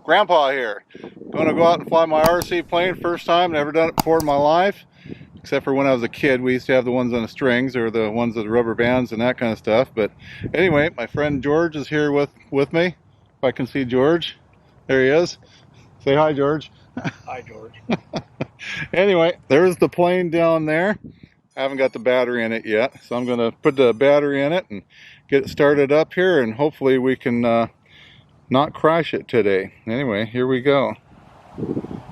Grandpa here. Going to go out and fly my RC plane. First time, never done it before in my life. Except for when I was a kid, we used to have the ones on the strings or the ones with the rubber bands and that kind of stuff. But anyway, my friend George is here with me. If I can see George. There he is. Say hi, George. Hi, George. Anyway, there's the plane down there. I haven't got the battery in it yet, so I'm going to put the battery in it and get it started up here, and hopefully we can not crash it today. Anyway, here we go.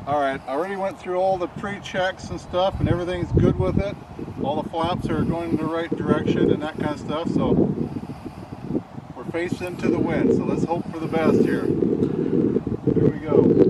Alright, I already went through all the pre-checks and stuff, and everything's good with it. All the flaps are going in the right direction and that kind of stuff, so we're facing into the wind, so let's hope for the best here. Here we go.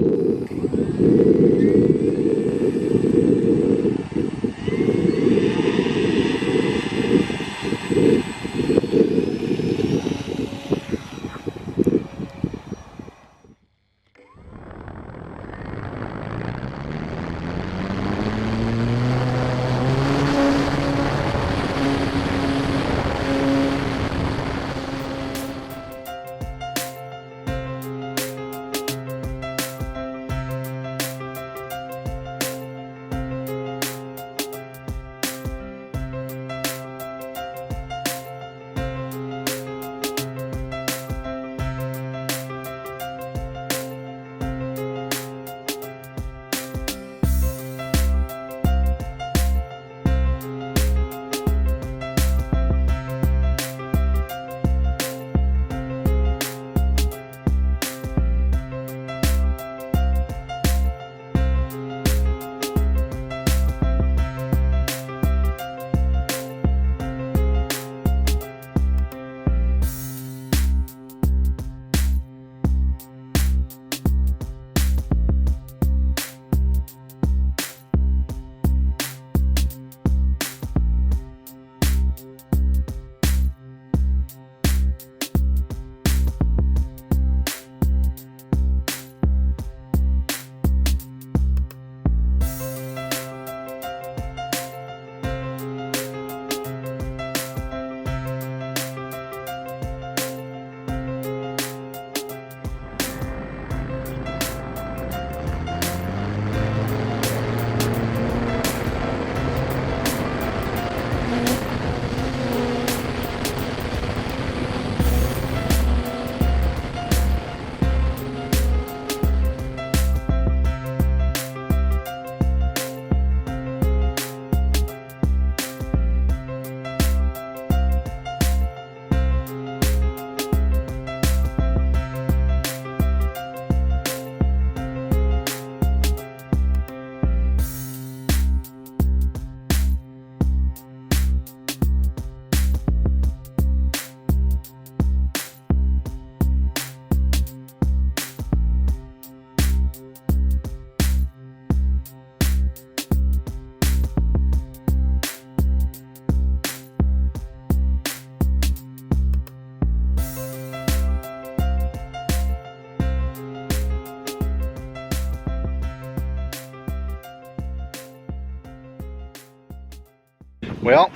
Well,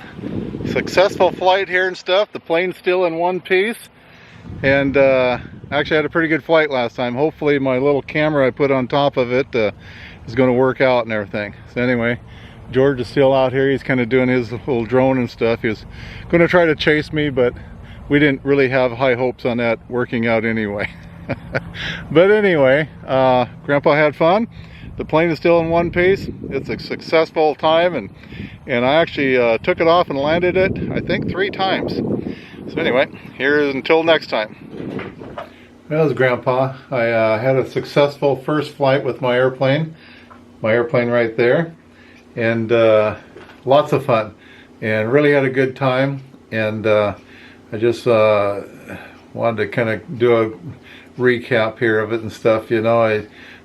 successful flight here and stuff. The plane's still in one piece, and actually had a pretty good flight last time. Hopefully my little camera I put on top of it is going to work out and everything. So anyway, George is still out here. He's kind of doing his little drone and stuff. He was going to try to chase me, but we didn't really have high hopes on that working out anyway. But anyway, Grandpa had fun. The plane is still in one piece. It's a successful time, and I actually took it off and landed it, I think, 3 times. So anyway, here is until next time. Well, as Grandpa, I had a successful first flight with my airplane right there, and lots of fun, and really had a good time. And I just wanted to kind of do a recap here of it and stuff. You know,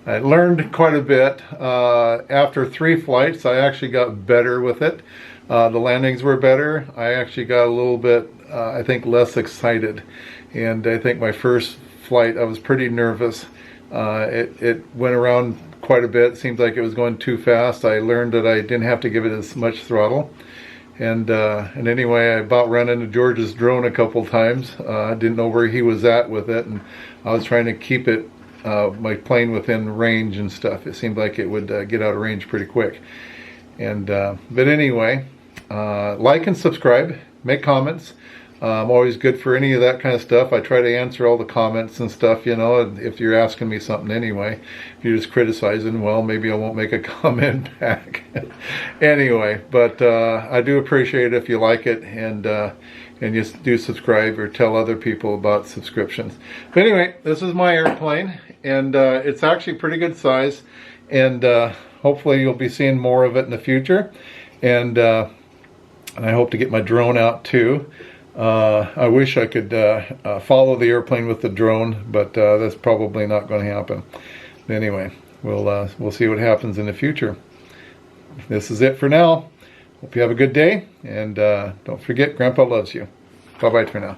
I learned quite a bit. After 3 flights, I actually got better with it. The landings were better. I actually got a little bit, I think, less excited. And I think my first flight, I was pretty nervous. It went around quite a bit. It seemed like it was going too fast. I learned that I didn't have to give it as much throttle. And anyway, I about ran into George's drone a couple times. I didn't know where he was at with it, and I was trying to keep it my plane within range and stuff. It seemed like it would get out of range pretty quick. And but anyway, like and subscribe, make comments. I'm always good for any of that kind of stuff. I try to answer all the comments and stuff, you know, if you're asking me something anyway. If you're just criticizing, well, maybe I won't make a comment back. Anyway, but I do appreciate it if you like it, and just do subscribe or tell other people about subscriptions. But anyway, this is my airplane, and it's actually pretty good size, and hopefully you'll be seeing more of it in the future. And I hope to get my drone out too. I wish I could follow the airplane with the drone, but that's probably not going to happen. Anyway, we'll see what happens in the future. This is it for now. Hope you have a good day, and don't forget, Grandpa loves you. Bye-bye for now.